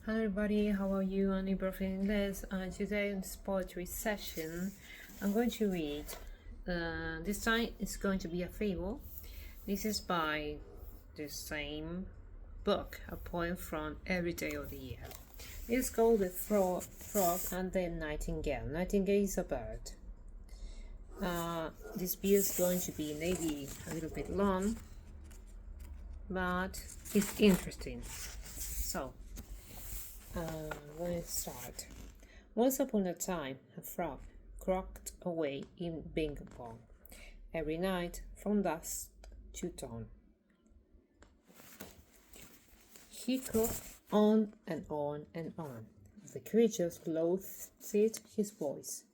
Hello everybody, how are you? I'm Ibrahim English. Today in this poetry session, I'm going to read. This time it's going to be a fable. This is by the same book, a poem from every day of the year. It's called The Frog and the Nightingale. Nightingale is a bird. This video is going to be maybe a little bit long, but it's interesting. So, let's start. Once upon a time, a frog croaked away in Bing Bong every night from dusk to dawn. He croaked on and on and on. The creatures loathed his voice,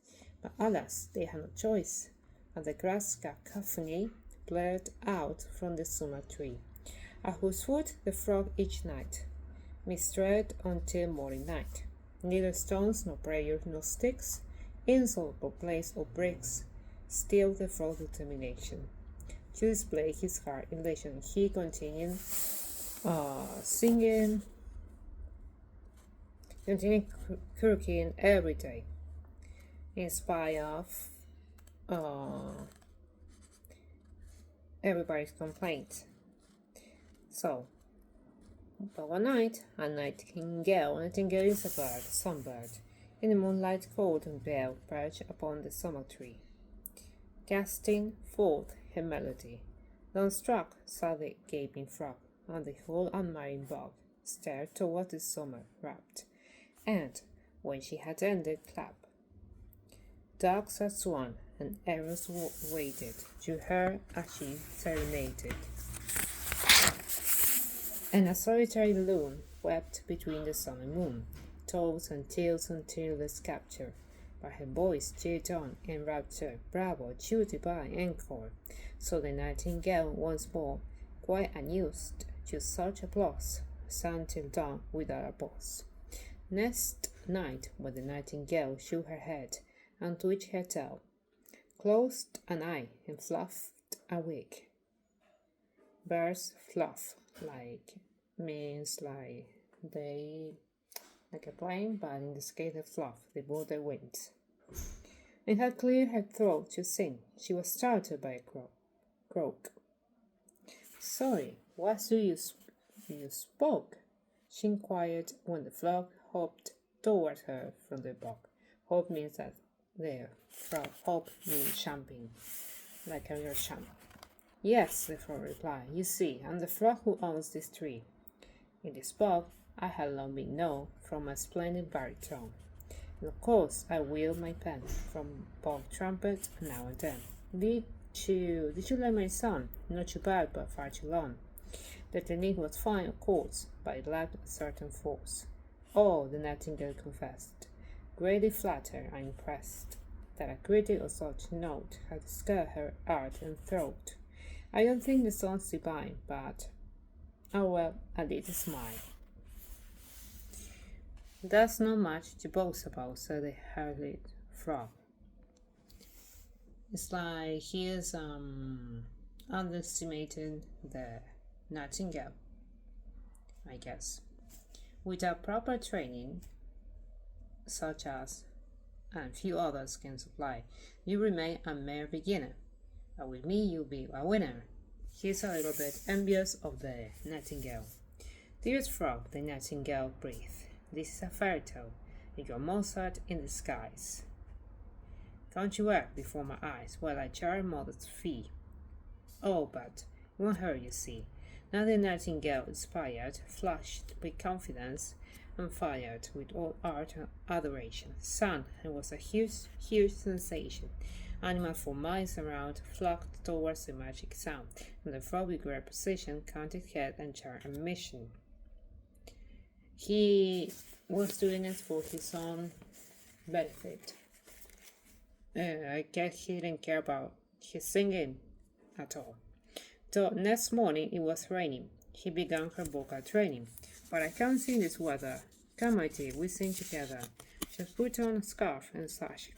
but alas, they had no choice, and the grass cacophony blared out from the summer tree, at whose foot the frog each night mistread until morning night. Neither stones, nor prayers, nor sticks, insult or place or bricks, still the frog's determination to display his hard elation. He continued singing, continued croaking every day, in spite of everybody's complaints. But one night, a nightingale is a bird, sunbird, in the moonlight cold and pale, perched upon the summer tree, casting forth her melody. Dumbstruck sat the gaping frog, and the whole admiring bog stared toward the summer rapt, and, when she had ended, clapped. Dogs had swan, and arrows waited to her as she serenaded, and a solitary loon wept between the sun and moon, toes and tails until the capture. But her voice cheered on in rapture, bravo, too divine, encore. So the nightingale once more, quite unused to such applause, sang till dawn without a pause. Next night, when the nightingale shook her head and twitched her tail, closed an eye and fluffed a wing, birds fluff means like a plane, but in this case they fluff, they blow their wings. And had cleared her throat to sing. She was startled by a croak. Sorry, what do you spoke? She inquired when the frog hopped toward her from the bog. Hop means that there. Frog hop means jumping, like a real jump. Yes, the frog replied. You see, I'm the frog who owns this tree. In this bog, I had long been known from my splendid baritone. And of course, I wield my pen from bog trumpet now and then. Did you like my song? Not too bad, but far too long. The technique was fine, of course, but it lacked a certain force. Oh, the nightingale confessed, greatly flattered and impressed that a critic of such note had discovered her art and throat. I don't think the song's divine, but, oh well, at least it's mine. That's not much to boast about, said the hairy frog. It's like he is underestimating the nightingale, I guess. Without proper training, such as and few others can supply, you remain a mere beginner. But with me, you'll be a winner. He's a little bit envious of the nightingale. Dearest frog, the nightingale breathed. This is a fairy tale, and you're Mozart in disguise. Can't you act before my eyes while I charge modest fee? Oh, but it won't hurt, you see. Now the nightingale, inspired, flushed with confidence, and fired with all art and adoration, sang, and was a huge sensation. Animals for miles around flocked towards the magic sound, and the frog with great precision counted head and charged a mission. He was doing it for his own benefit. I guess he didn't care about his singing at all. So next morning it was raining. He began her vocal training. But I can't sing this weather. Come, my dear, we sing together. She put on a scarf and sash.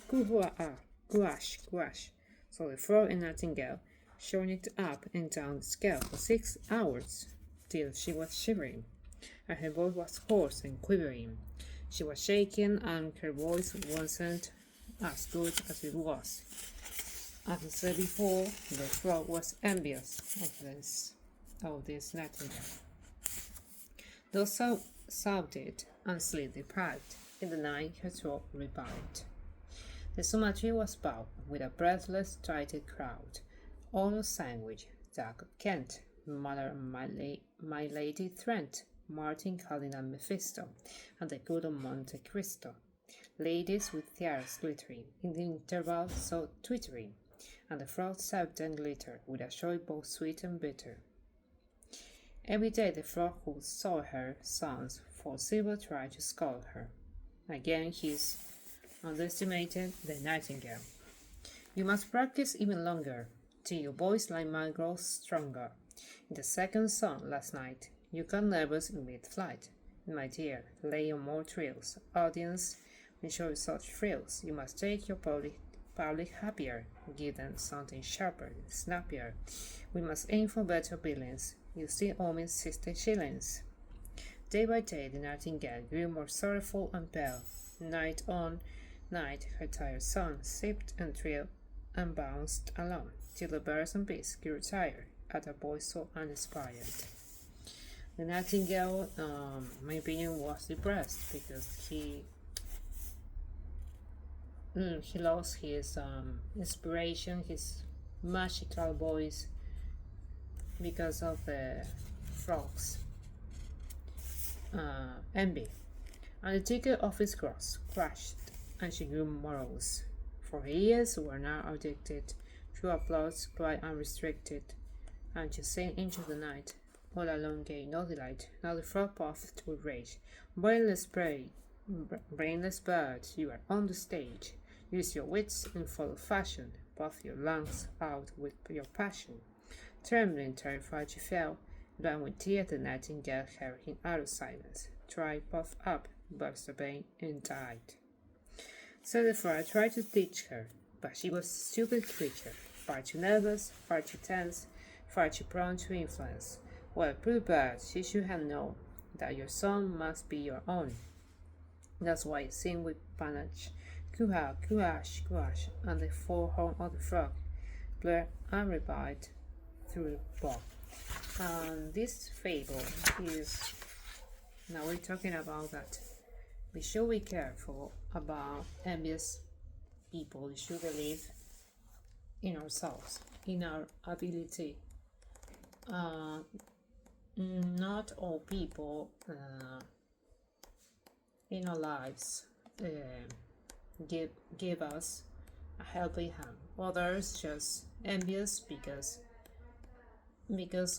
Gouache. So the frog and nightingale shone it up and down the scale for 6 hours, till she was shivering. and her voice was hoarse and quivering. She was shaking, and her voice wasn't as good as it was. As I said before, the frog was envious of this nightingale. Though sobbed and sleep deprived, in the night her throat revived. The summer tree was bowed with a breathless, tired crowd. All Sandwich, Jack of Kent, Mother and my Lady Trent, Martin Cardinal Mephisto, and the good of Monte Cristo. Ladies with tiaras glittering, in the interval so twittering, and the frog sobbed and glittered with a joy both sweet and bitter. Every day the frog who saw her sons for silver tried to scold her. Again he's underestimated the nightingale. You must practice even longer, till your voice like mine grows stronger. In the second song last night, you got nervous in mid-flight. My dear, lay on more trills. Audience, when showing such thrills, you must take your public happier, give them something sharper, snappier. We must aim for better billings. You still owe me 60 shillings. Day by day the nightingale grew more sorrowful and pale. Night on night her tired song sipped and trilled and bounced along, till the birds and bees grew tired at a voice so uninspired. The nightingale, my opinion, was depressed because he lost his inspiration, his magical voice, because of the frog's envy. And the ticket of his cross crashed, and she grew morose. For her ears were now addicted to applause quite unrestricted, and to sing into the night, all alone gave no delight. Now the frog puffed with rage. Brainless bird, you are on the stage. Use your wits and follow fashion. Puff your lungs out with your passion. Trembling, terrified, she fell. Blind with tears, the nightingale carried him out of silence. Tried, puffed up, burst a vein, and died. So the frog tried to teach her, but she was a stupid creature, far too nervous, far too tense, far too prone to influence. Well, poor bird, she should have known that your song must be your own. That's why you sing with panache. Coo-ha, coo-ash, coo-ash, and the four-horn of the frog blurred unrevived through the bog. This fable is, now we're talking about that we should be careful about envious people. We should believe in ourselves, in our ability. Not all people in our lives give us a helping hand. Others just envious because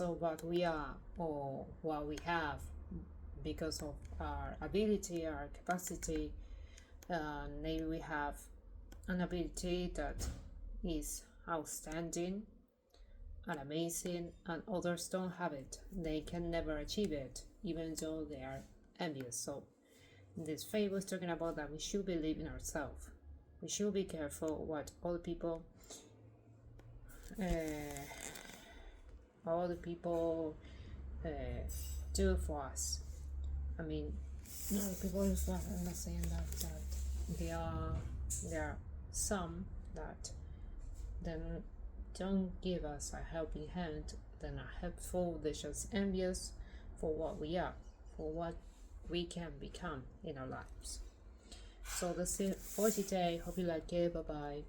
of what we are or what we have, because of our ability, our capacity. Maybe we have an ability that is outstanding and amazing, and others don't have it. They can never achieve it, even though they are envious. So this fable is talking about that we should believe in ourselves. We should be careful what other people do for us. I mean, no, people is not, I'm not saying that there are some that then don't give us a helping hand, then are helpful. They're just envious for what we are, for what we can become in our lives. So that's it for today. Hope you like it. Bye bye.